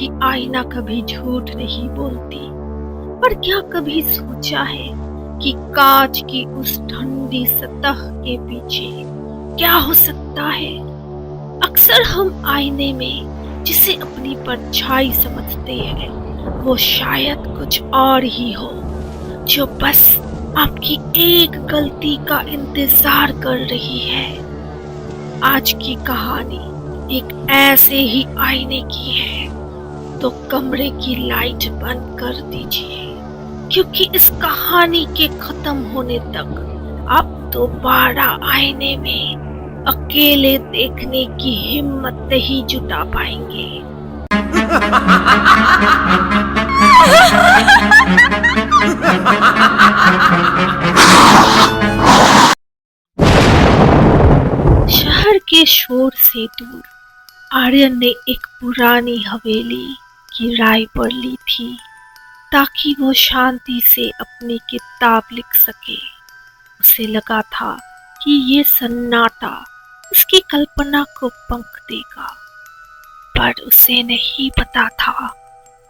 कि आईना कभी झूठ नहीं बोलती, पर क्या कभी सोचा है कि कांच की उस ठंडी सतह के पीछे क्या हो सकता है? अक्सर हम आईने में जिसे अपनी परछाई समझते हैं, वो शायद कुछ और ही हो, जो बस आपकी एक गलती का इंतजार कर रही है। आज की कहानी एक ऐसे ही आईने की है, तो कमरे की लाइट बंद कर दीजिए, क्योंकि इस कहानी के खत्म होने तक आप दोबारा आईने में अकेले देखने की हिम्मत नहीं जुटा पाएंगे। शहर के शोर से दूर आर्यन ने एक पुरानी हवेली किराए पर ली थी, ताकि वो शांति से अपनी किताब लिख सके। उसे लगा था कि ये सन्नाटा उसकी कल्पना को पंख देगा, पर उसे नहीं पता था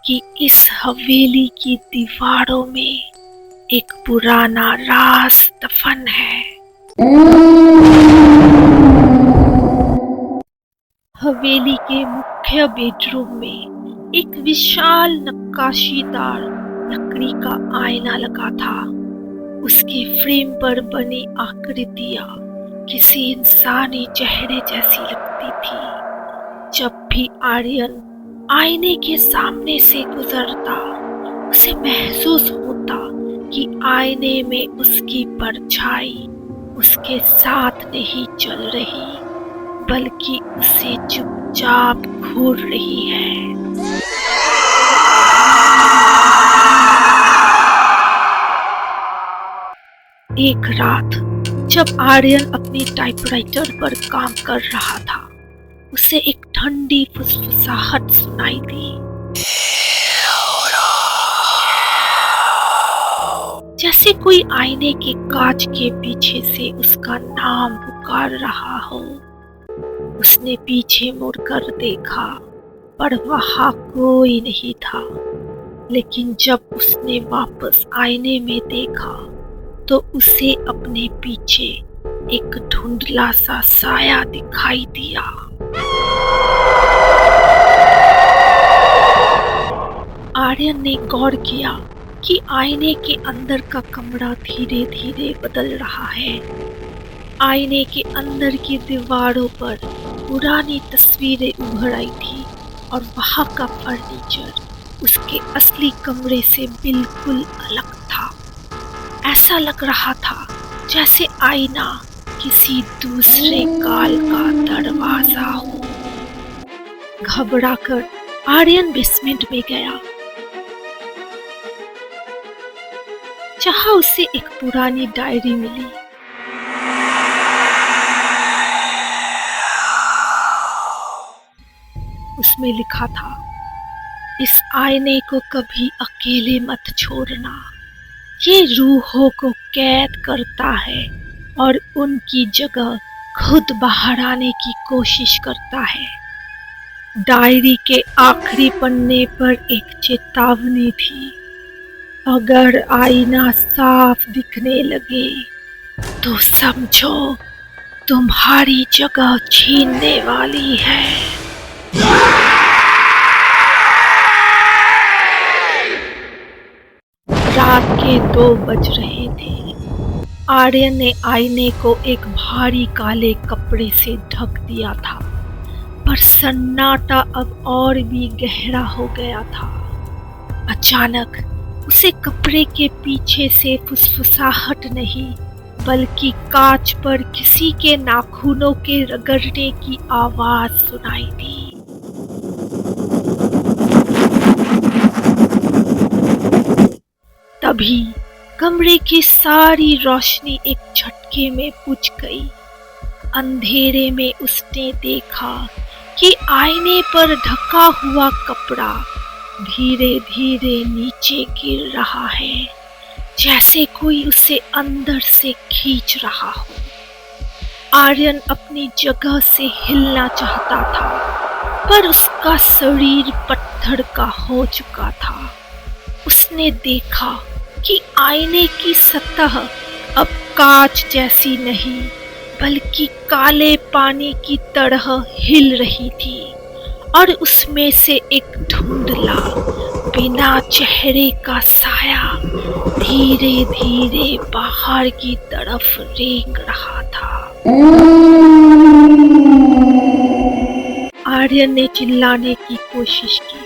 कि इस हवेली की दीवारों में एक पुराना राज दफन है। हवेली के मुख्य बेडरूम में एक विशाल नक्काशीदार लकड़ी का आईना लगा था। उसके फ्रेम पर बनी आकृतियां किसी इंसानी चेहरे जैसी लगती थी। जब भी आर्यन आईने के सामने से गुजरता, उसे महसूस होता कि आईने में उसकी परछाई उसके साथ नहीं चल रही, बल्कि उसे चुपचाप घूर रही है। एक रात जब आर्यन अपनी टाइपराइटर पर काम कर रहा था, उसे एक ठंडी फुसफुसाहट सुनाई दी, जैसे कोई आईने के कांच के पीछे से उसका नाम पुकार रहा हो। उसने पीछे मुड़कर देखा, पर वहां कोई नहीं था। लेकिन जब उसने वापस आईने में देखा, तो उसे अपने पीछे एक धुंधला सा साया दिखाई दिया। आर्यन ने गौर किया कि आईने के अंदर का कमरा धीरे धीरे बदल रहा है। आईने के अंदर की दीवारों पर पुरानी तस्वीरें उभर आई थी, और वहां का फर्नीचर उसके असली कमरे से बिल्कुल अलग था। ऐसा लग रहा था जैसे आईना किसी दूसरे काल का दरवाजा हो। घबराकर आर्यन बेसमेंट में गया, जहां उसे एक पुरानी डायरी मिली। उसमें लिखा था, इस आईने को कभी अकेले मत छोड़ना। ये रूहों को कैद करता है और उनकी जगह खुद बाहर आने की कोशिश करता है। डायरी के आखिरी पन्ने पर एक चेतावनी थी, अगर आईना साफ दिखने लगे तो समझो तुम्हारी जगह छीनने वाली है। रात के 2 बज रहे थे। आर्यन ने आईने को एक भारी काले कपड़े से ढक दिया था, पर सन्नाटा अब और भी गहरा हो गया था। अचानक उसे कपड़े के पीछे से फुसफुसाहट नहीं, बल्कि कांच पर किसी के नाखूनों के रगड़ने की आवाज सुनाई दी। तभी कमरे की सारी रोशनी एक झटके में बुझ गई। अंधेरे में उसने देखा कि आईने पर ढका हुआ कपड़ा धीरे धीरे नीचे गिर रहा है, जैसे कोई उसे अंदर से खींच रहा हो। आर्यन अपनी जगह से हिलना चाहता था, पर उसका शरीर पत्थर का हो चुका था। उसने देखा कि आईने की सतह अब कांच जैसी नहीं बल्कि काले पानी की तरह हिल रही थी और उसमें से एक धुंधला बिना चेहरे का साया धीरे धीरे बाहर की तरफ रेंग रहा था। आर्यन ने चिल्लाने की कोशिश की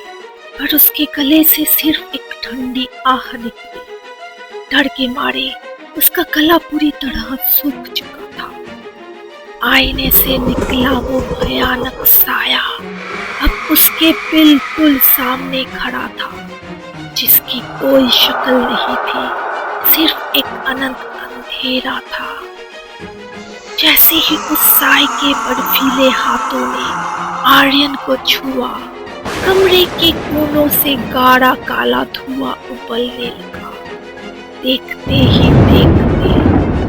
पर उसके गले से सिर्फ एक ठंडी आह निकली। डर के मारे उसका गला पूरी तरह सूख चुका था। आईने से निकला वो भयानक साया अब उसके बिल्कुल सामने खड़ा था, जिसकी कोई शक्ल नहीं थी, सिर्फ एक अनंत अंधेरा था। जैसे ही उस साए के बर्फीले हाथों ने आर्यन को छुआ, कमरे के कोनों से गाढ़ा काला धुआं उबलने लगा। देखते ही देखते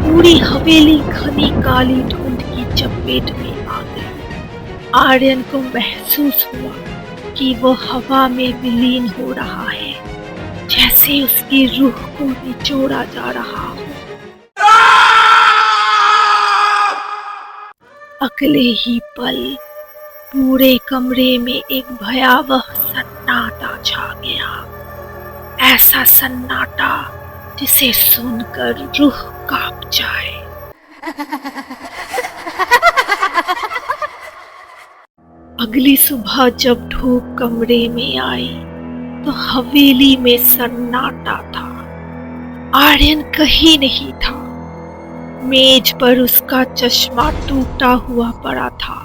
पूरी हवेली घनी काली धुंध की चपेट में आ गई। आर्यन को महसूस हुआ कि वो हवा में विलीन हो रहा है, जैसे उसकी रूह को निचोड़ा जा रहा हो। अगले ही पल पूरे कमरे में एक भयावह सन्नाटा छा गया। ऐसा सन्नाटा जिसे सुनकर रूह कांप जाए। अगली सुबह जब धूप कमरे में आई तो हवेली में सन्नाटा था। आर्यन कहीं नहीं था। मेज पर उसका चश्मा टूटा हुआ पड़ा था,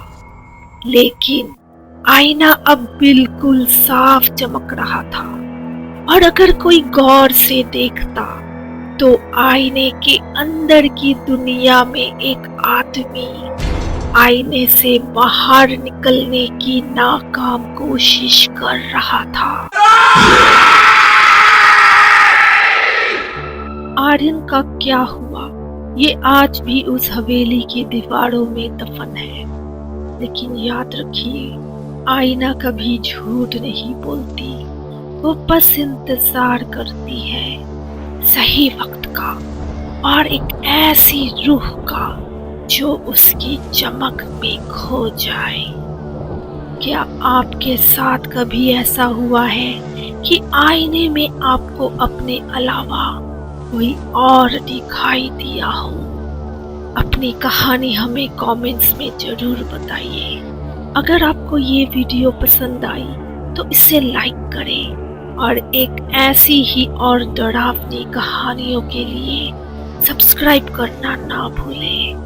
लेकिन आईना अब बिल्कुल साफ चमक रहा था और अगर कोई गौर से देखता तो आईने के अंदर की दुनिया में एक आदमी आईने से बाहर निकलने की नाकाम कोशिश कर रहा था। आर्यन का क्या हुआ ये आज भी उस हवेली की दीवारों में दफन है, लेकिन याद रखिए, आईना कभी झूठ नहीं बोलती। वो बस इंतजार करती है सही वक्त का और एक ऐसी रूह का जो उसकी चमक में खो जाए। क्या आपके साथ कभी ऐसा हुआ है कि आईने में आपको अपने अलावा कोई और दिखाई दिया हो? अपनी कहानी हमें कमेंट्स में जरूर बताइए। अगर आपको ये वीडियो पसंद आई तो इसे लाइक करें और एक ऐसी ही और डरावनी कहानियों के लिए सब्सक्राइब करना ना भूलें।